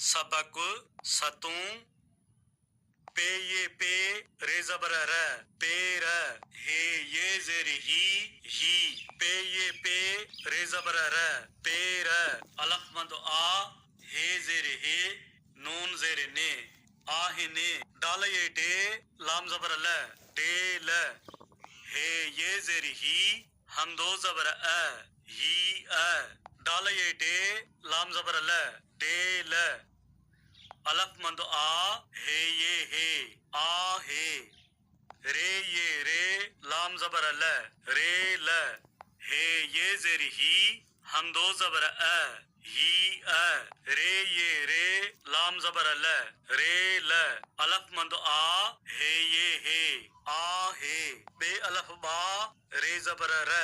सबक सतूं पे ये पे रे जबर र पेर हे ये जेर ही पे ये पे रे जबर र पेर अलफ मद आ हे जेर हे नून जेर ने आहिने डाल ये डे लाम जबर ल डे ल हे ये जेर ही हमदो जबर ही डाल ये डे लाम जबर ल डे ल अलफ मंदो आ हे ये हे आ हे रे ये रे लाम जबर ल रे ल हे ये जेर ही हम दो जबर ही रे ये रे लाम जबर ल रे ल अलफ मंदो आ हे ये हे आ हे बे अलफ बा रे जबर र